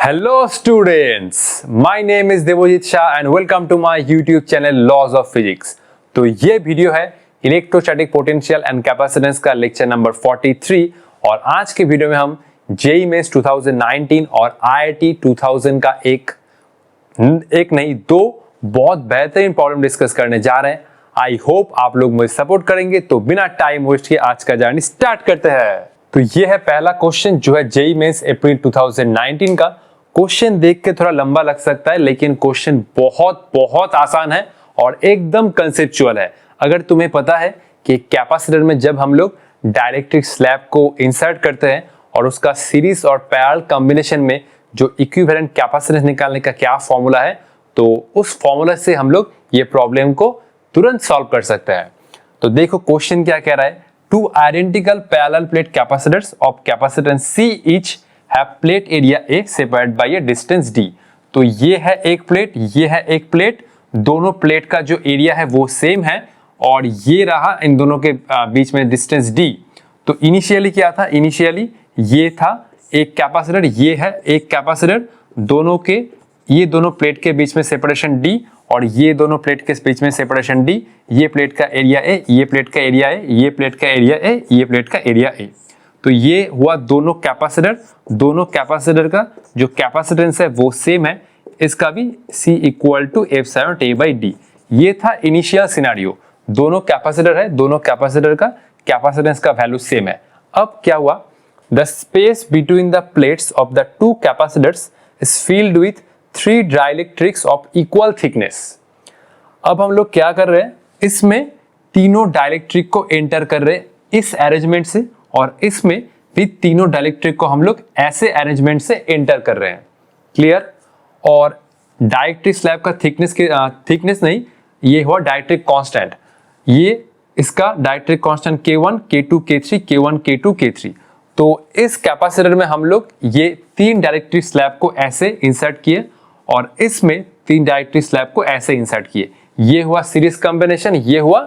Hello students, my name is Devojit Shah and welcome to my YouTube channel Laws of Physics। तो ये video है electrostatic potential and capacitance का lecture number 43 और आज के video में हम जेईई मेंस 2019 और आईआईटी 2000 का एक नहीं दो बहुत बेहतरीन प्रॉब्लम डिस्कस करने जा रहे हैं। आई होप आप लोग मुझे सपोर्ट करेंगे। तो बिना टाइम वेस्ट किए आज का जर्नी स्टार्ट करते हैं। तो ये है पहला क्वेश्चन जो है जेईई मेंस अप्रैल 2019 का। क्वेश्चन देख के थोड़ा लंबा लग सकता है लेकिन क्वेश्चन बहुत बहुत आसान है और एकदम कंसेप्चुअल है। अगर तुम्हें पता है कि कैपेसिटर में जब हम लोग डाइलेक्ट्रिक स्लैब को इंसर्ट करते हैं और उसका सीरीज और पैरेलल कॉम्बिनेशन में जो इक्विवेलेंट कैपेसिटेंस निकालने का क्या फॉर्मूला है, तो उस फॉर्मूला से हम लोग ये प्रॉब्लम को तुरंत सॉल्व कर सकते हैं। तो देखो क्वेश्चन क्या कह रहा है। Two identical parallel plate capacitors of capacitance C each have plate area A separated by a distance D। तो ये है एक प्लेट, ये है एक प्लेट, दोनों प्लेट का जो एरिया है वो सेम है और ये रहा इन दोनों के बीच में डिस्टेंस D। तो इनिशियली क्या था, इनिशियली ये था एक कैपेसिटर, ये है एक कैपेसिटर, दोनों के ये दोनों प्लेट के बीच में सेपरेशन D और ये दोनों प्लेट के बीच में सेपरेशन D। ये प्लेट का एरिया A, ये प्लेट का एरिया A, ये प्लेट का एरिया A, ये प्लेट का एरिया A। तो ये हुआ दोनों कैपेसिटर का जो कैपेसिटेंस है वो सेम है। इसका भी C इक्वल टू F7A/D। ये था इनिशियल सिनेरियो। दोनों कैपेसिटर है, दोनों कैपेसिटर का कैपेसिटेंस का वैल्यू सेम है। अब क्या हुआ, the space between the plates of the two capacitors is filled with 3 dielectrics of equal thickness. अब हम लोग क्या कर रहे हैं, इसमें तीनों डाइलेक्ट्रिक को एंटर कर रहे हैं इस अरेंजमेंट से और इसमें भी तीनों डाइलेक्ट्रिक को हम लोग ऐसे अरेंजमेंट से एंटर कर रहे हैं। क्लियर। और डाइलेक्ट्रिक स्लैब का थिकनेस नहीं, ये हुआ डाइलेक्ट्रिक कांस्टेंट। ये इसका dielectric constant K1 K2 K3 K1 K2 K3। तो इस कैपेसिटर में हम लोग ये 3 डाइलेक्ट्रिक स्लैब को ऐसे इंसर्ट किए और इसमें 3 डाइलेक्ट्रिक स्लैब को ऐसे इंसर्ट किए। ये हुआ सीरीज कॉम्बिनेशन, ये हुआ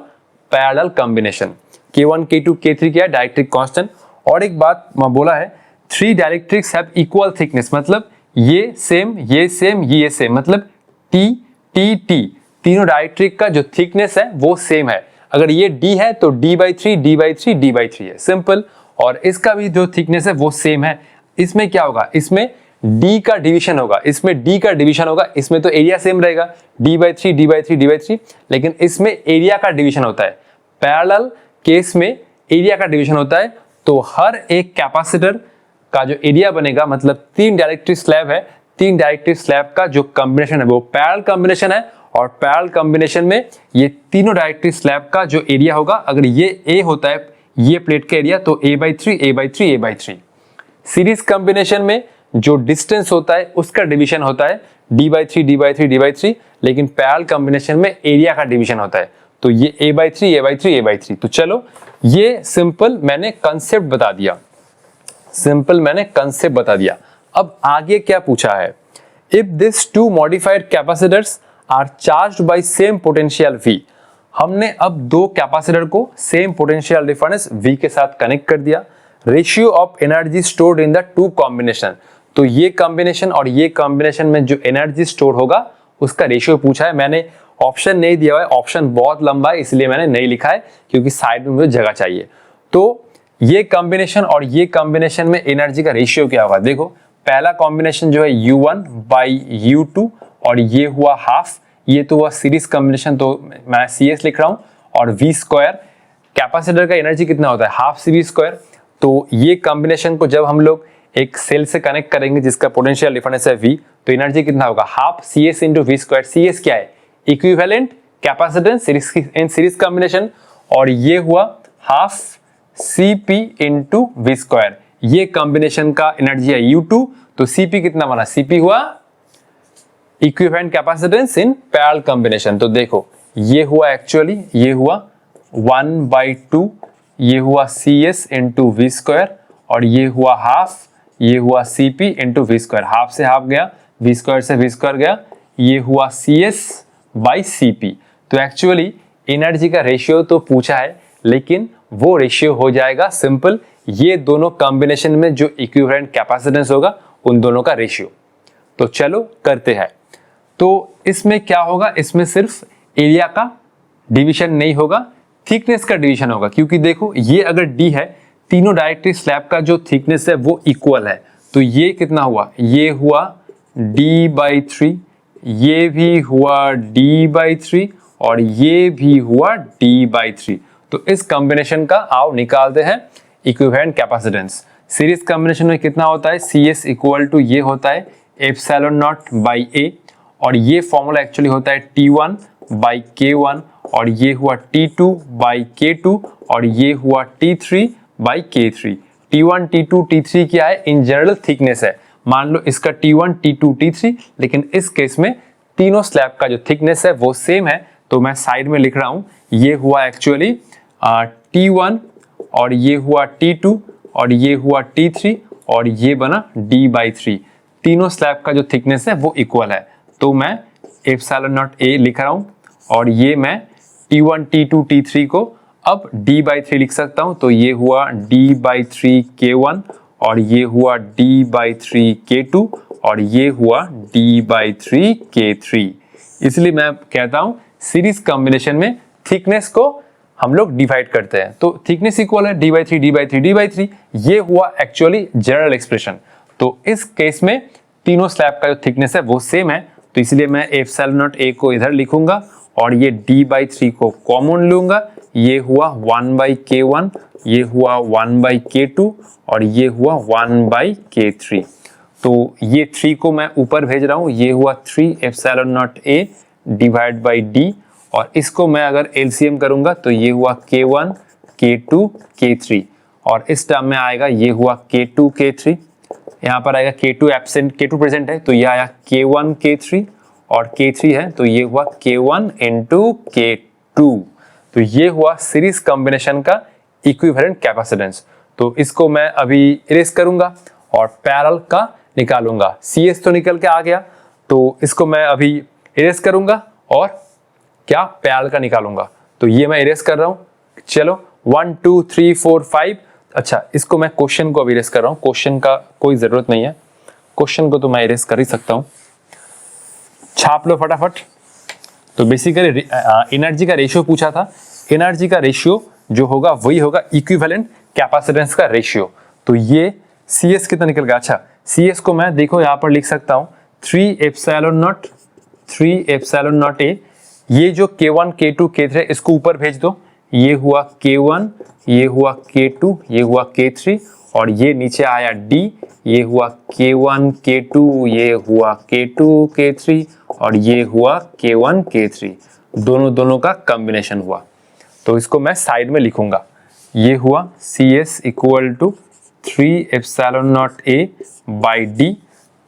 parallel combination. K1 K2 K3 क्या है, डाइलेक्ट्रिक कांस्टेंट। और एक बात मैं बोला है, 3 डाइलेक्ट्रिक्स हैव इक्वल थिकनेस, मतलब ये सेम, ये सेम, ये सेम, मतलब T T T तीनों डाइलेक्ट्रिक का जो थिकनेस है वो सेम है। अगर ये D है तो D/3 D/3 D/3 है, सिंपल। और इसका भी जो थिकनेस है वो सेम है। इसमें क्या होगा, इसमें D का डिवीजन होगा, इसमें D का डिवीजन होगा। इसमें तो एरिया सेम रहेगा D/3 D/3 D/3, लेकिन इसमें एरिया का डिवीजन होता है। पैरेलल केस में एरिया का डिवीजन होता है। तो हर एक कैपेसिटर का जो एरिया बनेगा, मतलब 3 डाइलेक्ट्रिक स्लैब है, 3 डाइलेक्ट्रिक स्लैब का जो कॉम्बिनेशन है वो पैरेलल कॉम्बिनेशन है और पैरेलल कॉम्बिनेशन में ये तीनों डाइलेक्ट्रिक स्लैब का जो एरिया होगा, अगर ये A होता है ये प्लेट का एरिया, तो A/3 A/3 A/3। Series combination में जो डिस्टेंस होता है उसका डिवीजन होता है D/3 D/3 D/3, लेकिन पैरेलल कॉम्बिनेशन में एरिया का डिवीजन होता है, तो ये A/3 A/3 A/3। तो चलो ये सिंपल मैंने कंसेप्ट बता दिया, अब आगे क्या पूछा है, if this 2 modified capacitors are charged by same potential V। हमने अब 2 कैपेसिटर को सेम पोटेंशियल डिफरेंस V के साथ कनेक्ट कर दिया। Ratio of energy stored in the 2 combination, तो ये कॉम्बिनेशन और ये कॉम्बिनेशन में जो एनर्जी स्टोर होगा उसका रेशियो पूछा है। मैंने ऑप्शन नहीं दिया है, ऑप्शन बहुत लंबा है इसलिए मैंने नहीं लिखा है, क्योंकि साइड में मुझे जगह चाहिए। तो ये कॉम्बिनेशन और ये कॉम्बिनेशन में एनर्जी का रेशियो क्या होगा, देखो पहला कॉम्बिनेशन जो है U1/U2 और ये हुआ हाफ, ये तो हुआ सीरीज कॉम्बिनेशन, तो मैं CS लिख रहा हूं। और V², कैपेसिटर का एनर्जी कितना होता है, हाफ CV²। तो ये कॉम्बिनेशन को जब हम लोग एक सेल से कनेक्ट करेंगे जिसका पोटेंशियल डिफरेंस है V, तो एनर्जी कितना होगा, हाफ CS × V²। CS क्या है, equivalent capacitance in series combination, और ये हुआ हाफ CP × V²। ये कॉम्बिनेशन का एनर्जी है U2, तो CP कितना बना, CP हुआ equivalent capacitance in parallel combination. तो देखो ये हुआ एक्चुअली, ये हुआ 1/2, ये हुआ CS × V² और ये हुआ हाफ, ये हुआ CP × V²। हाफ से हाफ गया, V² से V² गया, ये हुआ CS/CP। तो एक्चुअली एनर्जी का रेशियो तो पूछा है, लेकिन वो रेशियो हो जाएगा सिंपल, ये दोनों कॉम्बिनेशन में जो इक्विवेलेंट कैपेसिटेंस होगा उन दोनों का रेशियो। तो चलो करते हैं। तो इसमें क्या होगा, इसमें सिर्फ एरिया का डिवीजन नहीं होगा, थिकनेस का डिवीजन होगा, क्योंकि देखो ये अगर d है, तीनों डायरेक्टली स्लैब का जो थिकनेस है वो इक्वल है, तो ये कितना हुआ, ये हुआ d/3, ये भी हुआ d/3 और ये भी हुआ d/3। तो इस कॉम्बिनेशन का आओ निकालते हैं इक्विवेलेंट कैपेसिटेंस। सीरीज कॉम्बिनेशन में कितना होता है, CS इक्वल टू ये होता है एप्सिलॉन नॉट बाई A, और ये फॉर्मूला एक्चुअली होता है T1 बाई K1, और ये हुआ T2 बाई K2, और ये हुआ T3 by K3। T1 T2 T3 क्या है, इन जनरल थिकनेस है। मान लो इसका T1 T2 T3, लेकिन इस केस में तीनों स्लैब का जो थिकनेस है वो सेम है, तो मैं साइड में लिख रहा हूं, ये हुआ एक्चुअली T1 और ये हुआ T2 और ये हुआ T3 और ये बना d/3। तीनों स्लैब का जो थिकनेस है वो इक्वल है, तो मैं एप्सिलॉन नॉट A लिख रहा हूं, और ये मैं T1 T2 T3 को अब d/3 लिख सकता हूं, तो ये हुआ d/3 K1 और ये हुआ d/3 K2 और ये हुआ d/3 K3। इसलिए मैं कहता हूं सीरीज कॉम्बिनेशन में थिकनेस को हम लोग डिवाइड करते हैं, तो थिकनेस इक्वल है d/3 d/3 d/3। ये हुआ एक्चुअली जनरल एक्सप्रेशन। तो इस केस में तीनों स्लैब का जो थिकनेस है वो सेम है, तो इसलिए मैं एप्सिलॉन नॉट A को इधर लिखूंगा और ये d/3 को कॉमन लूंगा, ये हुआ 1/K1, ये हुआ 1/K2 और ये हुआ 1/K3। तो ये 3 को मैं ऊपर भेज रहा हूं, ये हुआ 3 epsilon naught A divide by D, और इसको मैं अगर LCM करूंगा तो ये हुआ K1 K2 K3, और इस टर्म में आएगा ये हुआ K2 K3, यहाँ पर आएगा K2 एब्सेंट, K2 प्रेजेंट है, तो ये आया K1 K3, और K3 है तो ये हुआ K1 into K2। तो ये हुआ सीरीज कॉम्बिनेशन का इक्विवेलेंट कैपेसिटेंस। तो इसको मैं अभी इरेज करूंगा और पैरेलल का निकालूंगा। CS तो निकल के आ गया, तो इसको मैं अभी इरेज करूंगा और क्या पैरेलल का निकालूंगा। तो ये मैं इरेज कर रहा हूं, चलो 1 2 3 4 5। अच्छा, इसको मैं क्वेश्चन को अभी इरेज कर रहा हूं, क्वेश्चन का कोई जरूरत नहीं है, क्वेश्चन को तो मैं इरेज कर ही सकता हूं। छाप लो फटाफट। तो बेसिकली एनर्जी का रेशियो पूछा था, एनर्जी का रेशियो जो होगा वही होगा इक्विवेलेंट कैपेसिटेंस का रेशियो। तो ये CS कितना निकल गया, अच्छा CS को मैं देखो यहाँ पर लिख सकता हूँ 3 एप्सिलॉन नॉट A। ये जो K1 K2 K3 है इसको ऊपर भेज दो, ये हुआ K1, ये हुआ K2, ये हुआ K3, और ये नीचे आया D, ये हुआ K1 K2, ये हुआ K2 K3 और ये हुआ K1 K3, दोनों का कॉम्बिनेशन हुआ। तो इसको मैं साइड में लिखूंगा, ये हुआ CS equal to 3 epsilon naught A by D,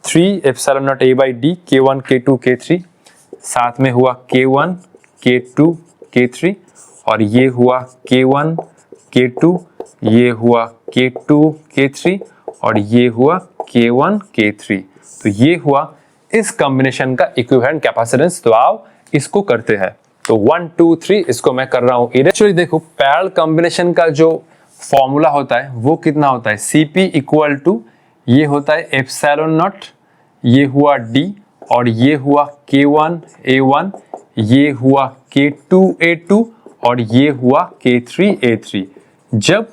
3 epsilon naught A by D, K1 K2 K3, साथ में हुआ K1 K2 K3, और ये हुआ K1 K2, ये हुआ K2 K3 और ये हुआ K1 K3। तो ये हुआ इस कॉम्बिनेशन का इक्विवेलेंट कैपेसिटेंस। तो आओ इसको करते हैं। तो 1 2 3 इसको मैं कर रहा हूं। एक्चुअली देखो पैरेलल कॉम्बिनेशन का जो फॉर्मूला होता है वो कितना होता है, CP इक्वल टू ये होता है एप्सिलॉन नॉट, ये हुआ D और ये हुआ K1 A1, ये हुआ K2 A2 और ये हुआ K3 A3। जब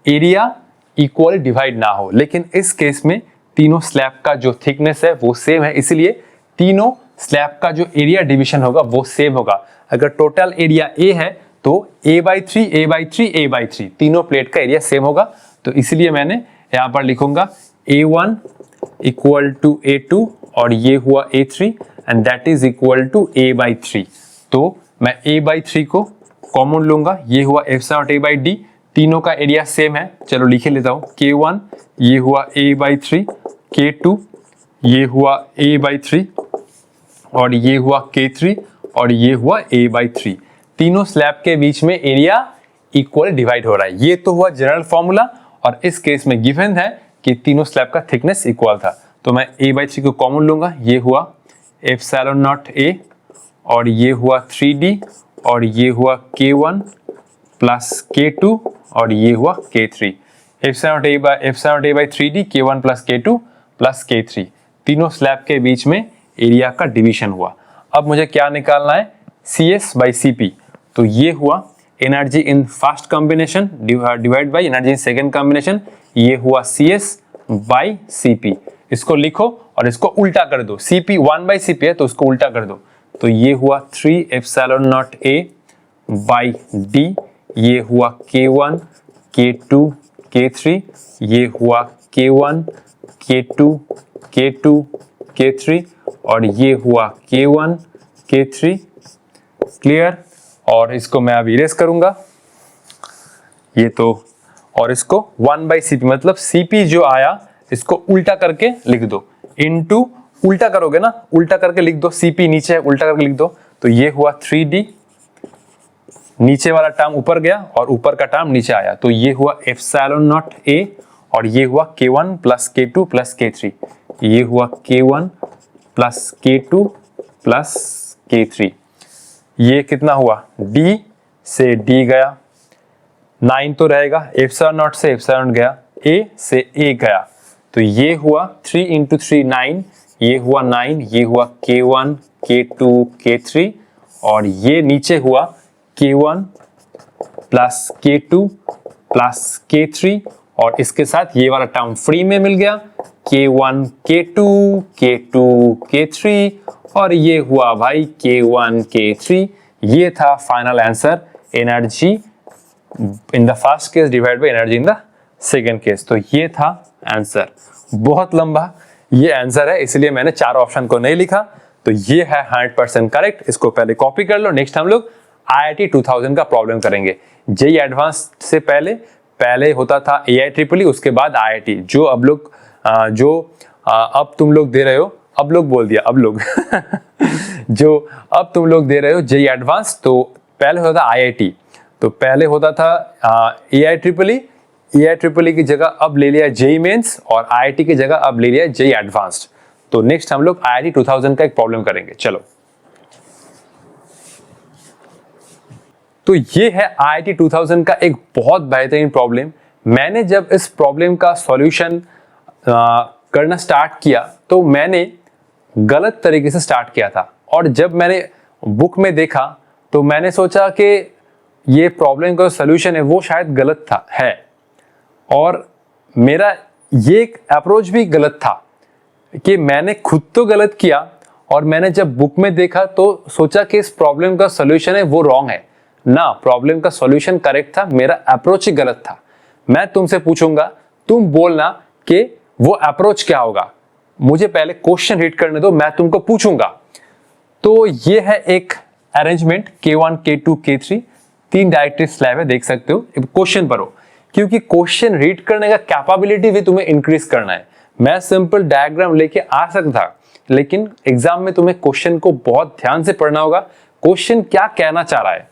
एरिया इक्वल डिवाइड ना हो, लेकिन इस केस में तीनों स्लैब का जो थिकनेस है वो सेम है, इसलिए तीनों स्लैब का जो एरिया डिवीजन होगा वो सेम होगा। अगर टोटल एरिया A है तो A/3 A/3 A/3 तीनों प्लेट का एरिया सेम होगा। तो इसलिए मैंने यहाँ पर लिखूंगा A1 इक्वल टू A2 और ये हुआ A3 and that is equal to A/3। तो मैं A/3 को कॉमन लूंगा, ये हुआ एप्सिलॉन नॉट A/D, तीनों का एरिया सेम है, चलो लिखे लेता हूँ। K1 ये हुआ A/3, K2 ये हुआ A/3 और ये हुआ K3 और ये हुआ A/3। तीनों स्लैब के बीच में एरिया इक्वल डिवाइड हो रहा है। ये तो हुआ जनरल फॉर्मूला, और इस केस में गिवन है कि तीनों स्लैब का थिकनेस इक्वल था। तो मैं A/3 को कॉमन लूंगा, ये हुआ एप्सिलॉन नॉट A और ये हुआ 3D और ये हुआ K1 प्लस K2 और ये हुआ K3। Epsilon not A/3D K1 plus K2 plus K3। तीनों स्लैब के बीच में एरिया का डिवीजन हुआ। अब मुझे क्या निकालना है, CS by CP। तो ये हुआ energy in first combination divide by energy in second combination, ये हुआ CS by CP। इसको लिखो और इसको उल्टा कर दो, CP 1 by CP है तो उसको उल्टा कर दो, तो ये हुआ 3 epsilon naught A by D, ये हुआ K1 K2 K3, ये हुआ K1 K2 K2 K3 और ये हुआ K1 K3। क्लियर? और इसको मैं अब इरेज करूंगा ये तो, और इसको 1 by CP मतलब CP जो आया इसको उल्टा करके लिख दो, इनटू उल्टा करोगे ना, उल्टा करके लिख दो, CP नीचे है उल्टा करके लिख दो, तो ये हुआ 3D, नीचे वाला टर्म ऊपर गया और ऊपर का टर्म नीचे आया, तो ये हुआ एप्सिलॉन नॉट A और ये हुआ K1 plus K2 plus K3, ये हुआ K1 plus K2 plus K3। ये कितना हुआ, D से D गया, 9 तो रहेगा, एप्सिलॉन नॉट से एप्सिलॉन गया, A से A गया, तो ये हुआ 3 इंटू 3 9, ये हुआ 9, ये हुआ K1 K2 K3 और ये नीचे हुआ K1 plus K2 plus K3 और इसके साथ ये वाला टर्म फ्री में मिल गया, K1 K2 K2 K3 और ये हुआ भाई K1 K3। ये था final answer, energy in the first case divide by energy in the second case. तो ये था आंसर, बहुत लंबा ये आंसर है इसलिए मैंने चार ऑप्शन को नहीं लिखा। तो ये है 100% करेक्ट, इसको पहले कॉपी कर लो। नेक्स्ट हम लोग IIT 2000 का प्रॉब्लम करेंगे। जेई एडवांस से पहले होता था AI-EEE, उसके बाद IIT, जो अब लोग अब तुम लोग दे रहे हो, अब लोग बोल दिया अब लोग जो अब तुम लोग दे रहे हो जेई एडवांस, तो पहले होता था IIT, तो पहले होता था AI-EEE की जगह अब ले लिया जेई मेंस और IIT की जगह अब ले लिया जेई एडवांस्ड। तो नेक्स्ट हम लोग IIT 2000 का एक प्रॉब्लम करेंगे। चलो, तो ये है IIT 2000 का एक बहुत बेहतरीन प्रॉब्लम। मैंने जब इस प्रॉब्लम का सॉल्यूशन करना स्टार्ट किया तो मैंने गलत तरीके से स्टार्ट किया था, और जब मैंने बुक में देखा तो मैंने सोचा कि ये प्रॉब्लम का सॉल्यूशन है वो शायद गलत है, और मेरा ये अप्रोच भी गलत था कि मैंने खुद तो गलत किया, और मैंने जब बुक में देखा तो सोचा कि इस प्रॉब्लम का सॉल्यूशन है वो रॉन्ग है ना, प्रॉब्लम का सॉल्यूशन करेक्ट था, मेरा अप्रोच ही गलत था। मैं तुमसे पूछूंगा, तुम बोलना कि वो अप्रोच क्या होगा। मुझे पहले क्वेश्चन रीड करने दो, मैं तुमको पूछूंगा। तो ये है एक arrangement K1 K2 K3, 3 डायरेक्ट्रिक slab है, देख सकते हो। क्वेश्चन पढ़ो, क्योंकि क्वेश्चन रीड करने का कैपेबिलिटी भी तुम्हें इंक्रीज करना है। मैं सिंपल डायग्राम लेके आ सकता था, लेकिन एग्जाम में तुम्हें क्वेश्चन को बहुत ध्यान से पढ़ना होगा, क्वेश्चन क्या कहना चाह रहा है।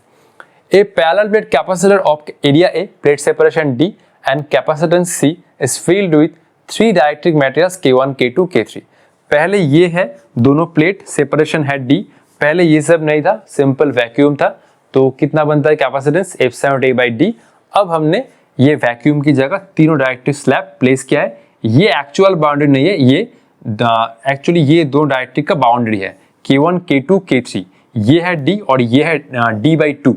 A parallel plate capacitor of area A, plate separation D and capacitance C is filled with 3 dielectric materials K1, K2, K3। पहले ये है, दोनों प्लेट सेपरेशन है D, पहले ये सब नहीं था, सिंपल वैक्यूम था। तो कितना बनता है कैपेसिटेंस, F7A/D। अब हमने ये वैक्यूम की जगह तीनों डायरेक्ट्रिक स्लैब प्लेस किया है। ये एक्चुअल बाउंड्री नहीं है, ये एक्चुअली ये दो डायरेक्ट्रिक का बाउंड्री है, K1, K2, K3। ये है D और ये है D/2।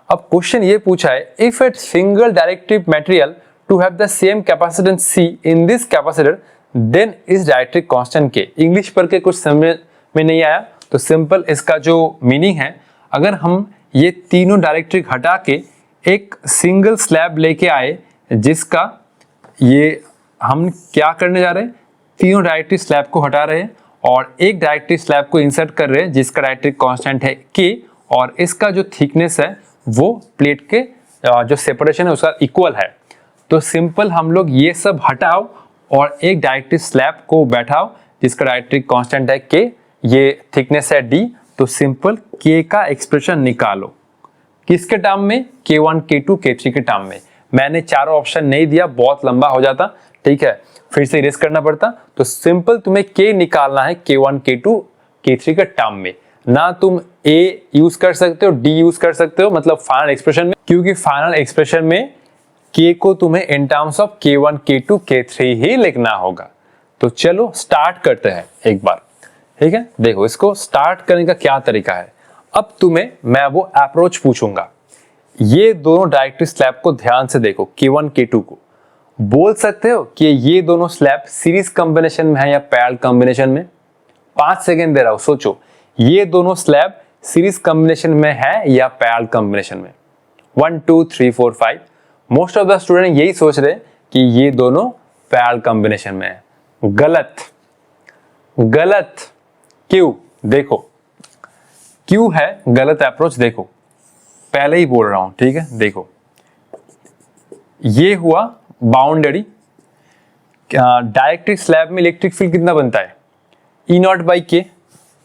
अब क्वेश्चन ये पूछा है, if a single dielectric material to have the same capacitance C in this capacitor then is dielectric constant K। English पढ़ के कुछ समझ में नहीं आया तो सिंपल इसका जो मीनिंग है, अगर हम ये तीनों डायरेक्ट्रिक हटा के एक सिंगल स्लैब लेके आए, जिसका ये हम क्या करने जा रहे हैं, तीनों डायरेक्ट्रिक स्लैब को हटा रहे हैं और एक डायरेक्ट्रिक स्लैब को इंसर्ट कर रहे हैं जिसका डायरेक्ट्रिक कांस्टेंट है K, और इसका जो थिकनेस है वो प्लेट के जो सेपरेशन है उसका इक्वल है। तो सिंपल हम लोग ये सब हटाओ और एक डायरेक्ट्रिक स्लैब को बैठाओ जिसका डायरेक्ट्रिक कांस्टेंट है K, ये थिकनेस है D। तो सिंपल K का एक्सप्रेशन निकालो, किसके टर्म में, K1, K2, K3 के टर्म में। मैंने चारों ऑप्शन नहीं दिया, बहुत लंबा हो जाता, ठीक है, फिर से इरेज करना पड़ता। तो सिंपल तुम्हें K निकालना है K1, K2, K3 के टर्म में, ना तुम A यूज कर सकते हो, D यूज कर सकते हो, मतलब फाइनल एक्सप्रेशन में, क्योंकि फाइनल एक्सप्रेशन में K को तुम्हें in terms of K1, K2, K3 ही लिखना होगा। तो चलो स्टार्ट करते हैं एक बार, ठीक है। देखो इसको स्टार्ट करने का क्या तरीका है। अब तुम्हें मैं वो अप्रोच पूछूंगा, ये दोनों डायरेक्टरी स्लैब को ध्यान से देखो, K1 K2 को। बोल सकते हो कि ये दोनों स्लैब सीरीज कॉम्बिनेशन में है या पैरेलल कॉम्बिनेशन में। 5 सेकेंड दे रहा हूं, सोचो ये दोनों स्लैब सीरीज कॉम्बिनेशन में है या पैरेलल कॉम्बिनेशन में। 1 2 3 4 5। मोस्ट ऑफ द स्टूडेंट यही सोच रहे हैं कि ये दोनों पैरेलल कॉम्बिनेशन में है। गलत, गलत। क्यों? देखो क्यों है गलत अप्रोच, देखो पहले ही बोल रहा हूं, ठीक है। देखो ये हुआ बाउंड्री, डायरेक्टरी स्लैब में इलेक्ट्रिक फील्ड कितना बनता है, E0/K।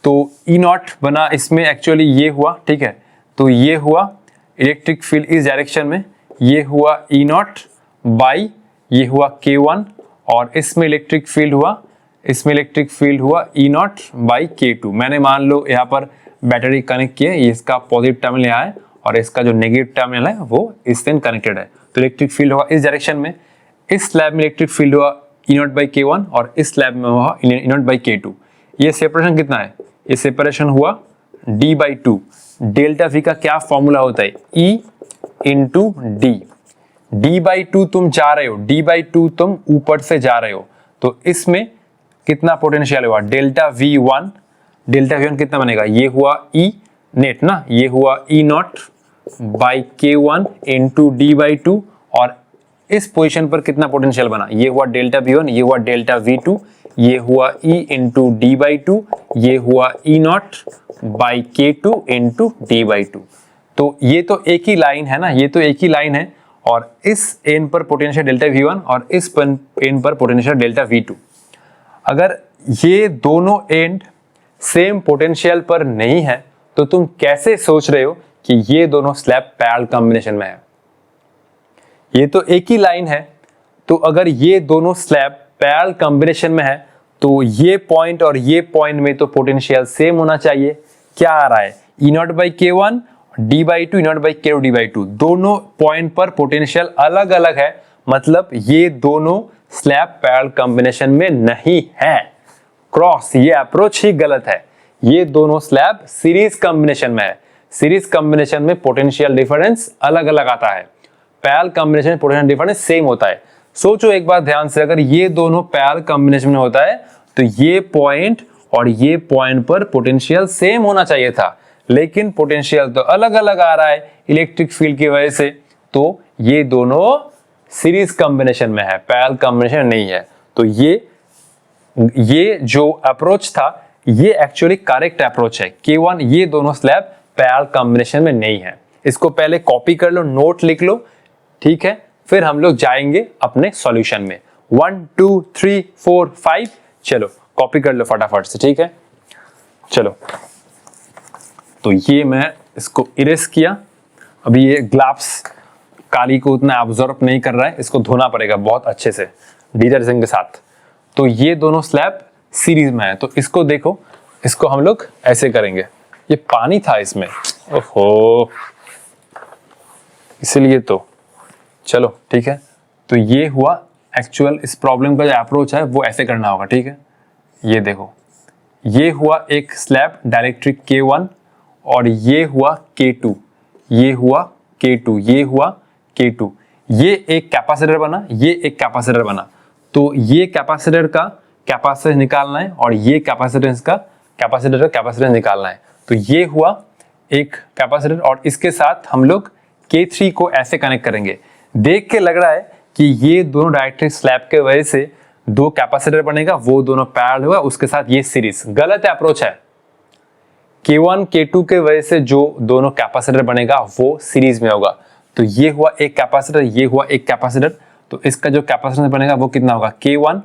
तो E0 बना इसमें, एक्चुअली ये हुआ, ठीक है। तो ये हुआ इलेक्ट्रिक फील्ड इस डायरेक्शन में, ये हुआ E0 ये हुआ K1, और इसमें इलेक्ट्रिक फील्ड हुआ, इसमें इलेक्ट्रिक फील्ड हुआ E0/K2। मैंने मान लो यहाँ पर बैटरी कनेक्ट किया, इसका पॉजिटिव टर्मिनल यहाँ है और इसका जो नेगेटिव टर्मिनल है वो इससे कनेक्टेड है। तो इलेक्ट्रिक फील्ड होगा इस डायरेक्शन में, इस स्लैब में इलेक्ट्रिक फील्ड हुआ E0/K1 और इस स्लैब में हुआ E0/K2। ये सेपरेशन कितना है, ये सेपरेशन हुआ D/2। डेल्टा V का क्या फॉर्मूला होता है, E इंटू D। D/2 तुम जा रहे हो, D/2 तुम ऊपर से जा रहे हो, तो इसमें कितना पोटेंशियल हुआ, डेल्टा V1। डेल्टा V1 कितना बनेगा, ये हुआ E नेट ना, ये हुआ E0/K1 इंटू D/2, और इस पोजीशन पर कितना पोटेंशियल बना, ये हुआ डेल्टा V1, ये हुआ डेल्टा V2, ये हुआ E इंटू D/2, ये हुआ E0/K2 इंटू D/2। तो ये तो एक ही लाइन है ना, ये तो एक ही लाइन है, और इस एंड पर पोटेंशियल डेल्टा V1 और इस एंड पर पोटेंशियल डेल्टा V2। अगर ये दोनों एंड सेम पोटेंशियल पर नहीं है तो तुम कैसे सोच रहे हो कि ये दोनों स्लैब पैरेलल कॉम्बिनेशन में है। ये तो एक ही लाइन है, तो अगर ये दोनों स्लैब पैरेलल कॉम्बिनेशन में है तो ये पॉइंट और ये पॉइंट में तो पोटेंशियल सेम होना चाहिए। क्या आ रहा है, E0/K1 D/2, E0/K2 D/2, दोनों पॉइंट पर पोटेंशियल अलग अलग है, मतलब ये दोनों स्लैब पैरेलल कॉम्बिनेशन में नहीं है। क्रॉस, ये अप्रोच ही गलत है। ये दोनों स्लैब सीरीज कॉम्बिनेशन में है। सीरीज कॉम्बिनेशन में पोटेंशियल डिफरेंस अलग अलग आता है, पैरेलल कॉम्बिनेशन में पोटेंशियल डिफरेंस सेम होता है। सोचो एक बार ध्यान से, अगर ये दोनों पैरेलल कॉम्बिनेशन में होता है तो ये पॉइंट और ये पॉइंट पर पोटेंशियल सेम होना चाहिए था, लेकिन पोटेंशियल तो अलग अलग आ रहा है इलेक्ट्रिक फील्ड की वजह से। तो ये दोनों सीरीज कॉम्बिनेशन में है, पैरेलल कॉम्बिनेशन नहीं है। तो ये जो अप्रोच था ये एक्चुअली करेक्ट अप्रोच है। K1 ये दोनों स्लैब पैरेलल कॉम्बिनेशन में नहीं है। इसको पहले कॉपी कर लो, नोट लिख लो, ठीक है। फिर हम लोग जाएंगे अपने सॉल्यूशन में। 1 2 3 4 5, चलो कॉपी कर लो फटाफट से, ठीक है। चलो, तो ये मैं इसको इरेज किया। अभी ये ग्लाव्स काली को उतना ऑब्जर्व नहीं कर रहा है, इसको धोना पड़ेगा बहुत अच्छे से डिटर्जेंट के साथ। तो ये दोनों स्लैब सीरीज में है, तो इसको देखो, इसको हम लोग ऐसे करेंगे। ये पानी था इसमें, ओहो, इसलिए तो चलो ठीक है। तो ये हुआ एक्चुअल, इस प्रॉब्लम का जो अप्रोच है वो ऐसे करना होगा, ठीक है। ये देखो, ये हुआ एक स्लैब डायरेक्ट्रिक K1 और ये हुआ K2, ये हुआ K2, ये हुआ K2। ये एक कैपेसिटर बना, ये एक कैपेसिटर बना। तो ये कैपेसिटर का कैपेसिटेंस निकालना है और ये कैपेसिटेंस का कैपेसिटेंस निकालना है। तो ये हुआ एक कैपेसिटर और इसके साथ हम लोग K3 को ऐसे कनेक्ट करेंगे। देख के लग रहा है कि ये दोनों डायरेक्ट्रिक स्लैब के वजह से दो कैपेसिटर बनेगा, वो दोनों पैरेलल होगा, उसके साथ ये सीरीज। गलत अप्रोच है। K1 K2 के वजह से जो दोनों कैपेसिटर बनेगा वो सीरीज में होगा। तो ये हुआ एक कैपेसिटर, ये हुआ एक कैपेसिटर, तो इसका जो कैपेसिटेंस बनेगा वो कितना होगा, K1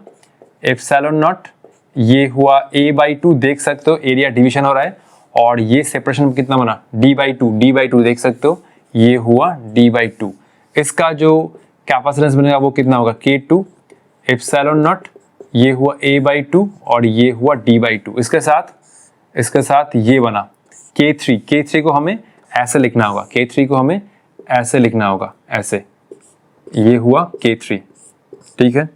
एप्सिलॉन नॉट। ये हुआ A/2, देख सकते हो एरिया डिवीजन हो रहा है, और ये सेपरेशन कितना बना, D/2 देख सकते हो, ये हुआ D/2। इसका जो कैपेसिटेंस बनेगा वो कितना होगा, K2 एप्सिलॉन नॉट। ये हुआ A/2 और ये हुआ D/2। इसके साथ ये बना K3 को हमें ऐसे लिखना होगा, K3 को हमें ऐसे लिखना होगा, ऐसे। ये हुआ K3, ठीक है।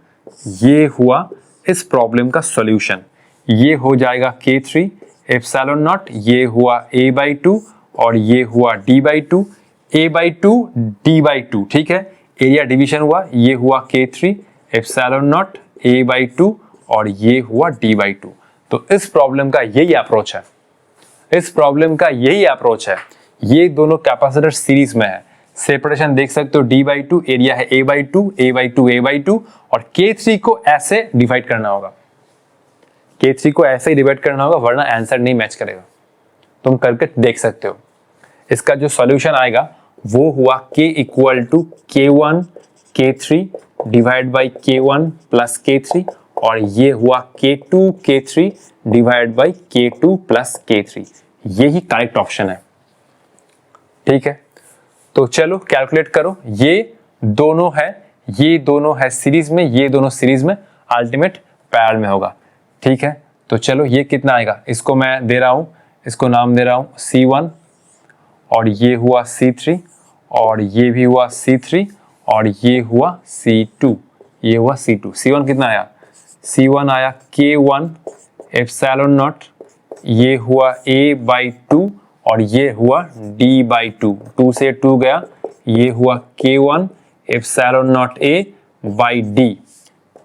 ये हुआ इस प्रॉब्लम का सॉल्यूशन ये हो जाएगा K3 एप्सिलॉन नॉट, ये हुआ A/2 और ये हुआ D/2, A/2 D/2, ठीक है, एरिया डिवीजन हुआ, ये हुआ K3 एप्सिलॉन नॉट A/2 और ये हुआ D/2। तो इस प्रॉब्लम का यही अप्रोच है, इस प्रॉब्लम का यही अप्रोच है। ये दोनों कैपेसिटर सीरीज में है, सेपरेशन देख सकते हो D/2, एरिया है A/2, A/2, A/2 और K3 को ऐसे डिवाइड करना होगा, K3 को ऐसे ही डिवाइड करना होगा, वरना आंसर नहीं मैच करेगा। तुम करके देख सकते हो। इसका जो सॉल्यूशन आएगा वो हुआ K equal to K1 K3 divide by K1 plus K3 और ये हुआ K2 K3 divide by K2 plus K3। यही करेक्ट ऑप्शन है, ठीक है। तो चलो कैलकुलेट करो, ये दोनों है सीरीज में, ये दोनों सीरीज में, अल्टीमेट पैरेलल में होगा, ठीक है। तो चलो ये कितना आएगा, इसको मैं दे रहा हूं, इसको नाम दे रहा हूं C1 और ये हुआ C3 और ये भी हुआ C3 और ये हुआ C2, ये हुआ C2। C1 कितना आया, C1 आया K1 एप्सिलॉन नॉट, ये हुआ A/2 और ये हुआ D/2, 2 से 2 गया, ये हुआ K1 epsilon naught A by D।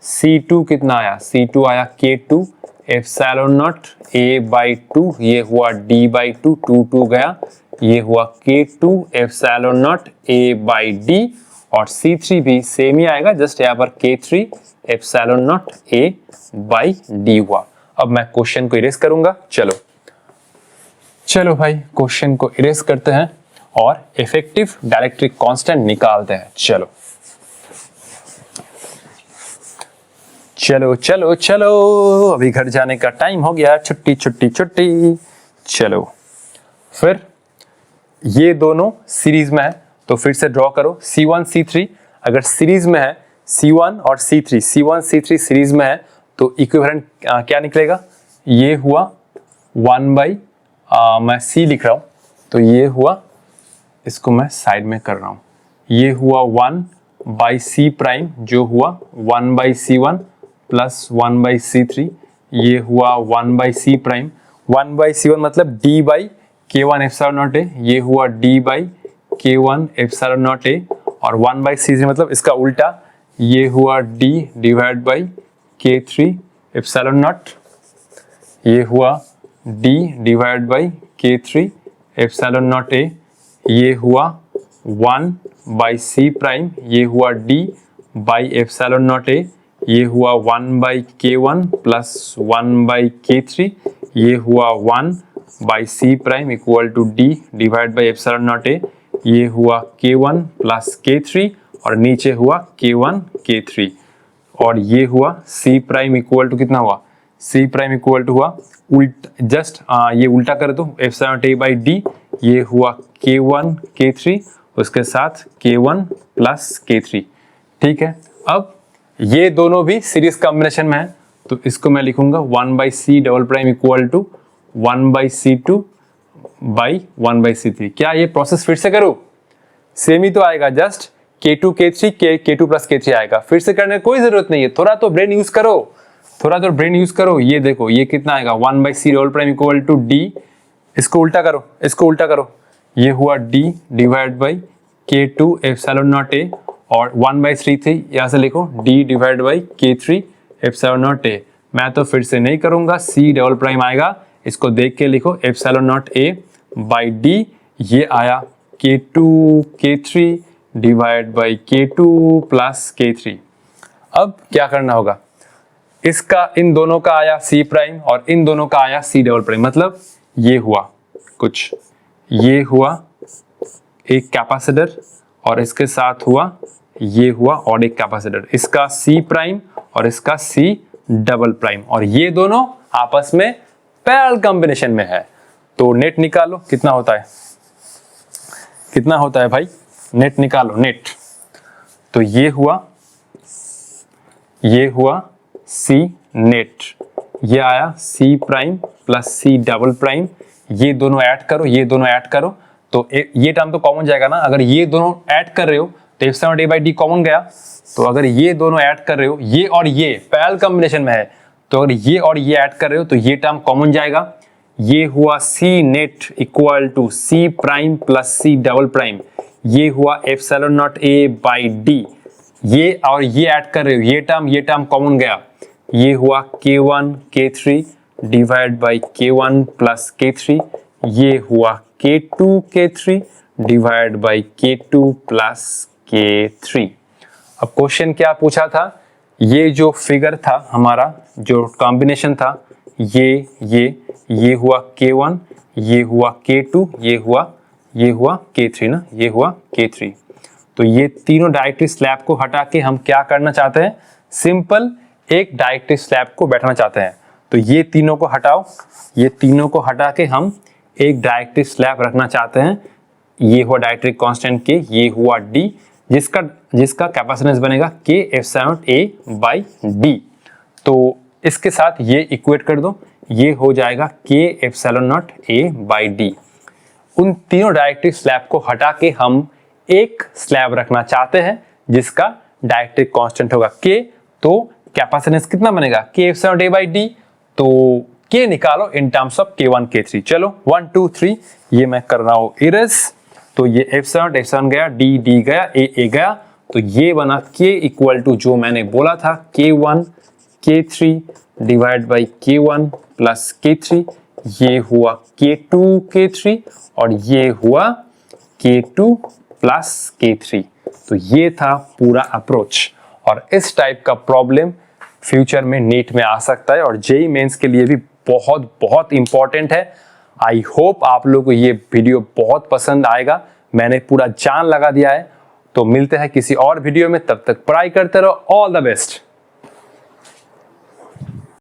C2 कितना आया, C2 आया K2 एप्सिलॉन नॉट A/2, ये हुआ D/2, 2 गया, ये हुआ K2 एप्सिलॉन नॉट A/D और C3 भी सेम ही आएगा, जस्ट यहाँ पर K3 एप्सिलॉन नॉट A/D हुआ। अब मैं क्वेश्चन को इरेज करूंगा, चलो भाई क्वेश्चन को इरेज करते हैं और इफेक्टिव डाइलेक्ट्रिक कांस्टेंट निकालते हैं। चलो अभी घर जाने का टाइम हो गया, छुट्टी। चलो फिर ये दोनों सीरीज में है तो फिर से ड्रॉ करो C1 C3, अगर सीरीज में है C1 और C3, C1 C3 सीरीज में है तो इक्विवेलेंट क्या निकलेगा, ये हुआ 1 बाई मैं C लिख रहा हूं तो ये हुआ, इसको मैं साइड में कर रहा हूं, ये हुआ 1 बाई C प्राइम जो हुआ 1 by C1 plus 1 by C3, ये हुआ 1 by C prime, 1 by C1 मतलब D by K1 epsilon naught A, ये हुआ D by K1 epsilon naught A और 1 बाई C3 मतलब इसका उल्टा, ये हुआ D divide by K3 epsilon not, ये हुआ D divide by K3 epsilon naught A, ये हुआ 1 बाई C प्राइम, ये हुआ D by epsilon naught A, ये हुआ 1 by K1 plus 1 by K3, ये हुआ 1 by C prime equal to D divide by epsilon naught A, ये हुआ K1 प्लस K3 और नीचे हुआ K1 K3 और ये हुआ C प्राइम इक्वल टू कितना हुआ, C प्राइम इक्वल टू हुआ जस्ट ये उल्टा कर दो epsilon naught A by D, ये हुआ K1 K3 उसके साथ K1 प्लस K3, ठीक है। अब ये दोनों भी सीरीज कॉम्बिनेशन में है तो इसको मैं लिखूंगा 1 by C double prime equal to 1 by C2 by 1 by C3। क्या ये प्रोसेस फिर से करूं, सेम ही तो आएगा, just K2 K3 K2 plus K3 आएगा, फिर से करने की कोई जरूरत नहीं है, थोड़ा तो ब्रेन यूज करो, ये देखो ये कितना आएगा 1 by C double prime equal to D, इसको उल्टा करो, ये हुआ D divide by K2 epsilon naught A और 1 बाई 3 थी, यहाँ से लिखो D divide by K3 epsilon naught A। मैं तो फिर से नहीं करूंगा, C डबल प्राइम आएगा, इसको देख के लिखो epsilon naught A by D, ये आया K2 K3 divide by K2 plus K3। अब क्या करना होगा, इसका इन दोनों का आया C प्राइम और इन दोनों का आया C डबल प्राइम, मतलब ये हुआ कुछ, ये हुआ एक कैपेसिटर और इसके साथ हुआ ये हुआ और एक कैपेसिटर, इसका C प्राइम और इसका C डबल प्राइम और ये दोनों आपस में पैरेलल कॉम्बिनेशन में है। तो नेट निकालो, कितना होता है भाई, नेट निकालो नेट। तो ये हुआ C नेट, ये आया C prime plus C double prime, ये दोनों ऐड करो तो ये टर्म तो कॉमन जाएगा ना, अगर ये दोनों ऐड कर रहे हो तो F7 और A by D कॉमन गया, तो अगर ये दोनों ऐड कर रहे हो, ये और ये पैरेलल कॉम्बिनेशन में है, तो अगर ये और ये ऐड कर रहे हो तो ये टर्म कॉमन जाएगा। ये हुआ C net equal to C prime plus C double prime, ये हुआ epsilon naught A by D। ये और ये ऐड कर रहे हो, ये टर्म कॉमन गया, ये हुआ K1 K3 divide by K1 plus K3, ये हुआ K2 K3 divide by K2 plus K3। अब क्वेश्चन क्या पूछा था, ये जो फिगर था हमारा, जो कॉम्बिनेशन था, ये हुआ K1, ये हुआ K2, ये हुआ K3 ना, ये हुआ K3। तो ये तीनों डायरेक्टरी स्लैब को हटा के हम क्या करना चाहते हैं, सिंपल एक डायरेक्टरी स्लैब को बैठाना चाहते हैं। तो ये तीनों को हटाओ, ये तीनों को हटा के हम एक डायरेक्टरी स्लैब रखना चाहते हैं। ये हुआ डायरेक्टरी कांस्टेंट K, ये हुआ D, जिसका कैपेसिटेंस बनेगा K epsilon A by D। तो इसके साथ ये इक्वेट कर दो, ये हो जाएगा K epsilon naught A by D। उन तीनों डायरेक्टरी स्लैब को हटा के हम एक स्लैब रखना चाहते हैं जिसका डायरेक्टरी कांस्टेंट होगा K। तो कैपेसिटेंस कितना बनेगा, K epsilon A by D। तो K निकालो in terms of K1 K3। चलो 1 2 3 ये मैं कर रहा हूँ इरेज। तो ये एप्सिलॉन गया, D गया, A गया, तो ये बना K इक्वल टू जो मैंने बोला था K1 K3 divide by K1 plus K3, ये हुआ K2 K3 और ये हुआ K2 प्लस K3। तो ये था पूरा अप्रोच, और इस टाइप का प्रॉब्लम फ्यूचर में नीट में आ सकता है और जेईई मेंस के लिए भी बहुत बहुत इंपॉर्टेंट है। आई होप आप लोगों को ये वीडियो बहुत पसंद आएगा, मैंने पूरा जान लगा दिया है। तो मिलते हैं किसी और वीडियो में, तब तक पढ़ाई करते रहो। All the best.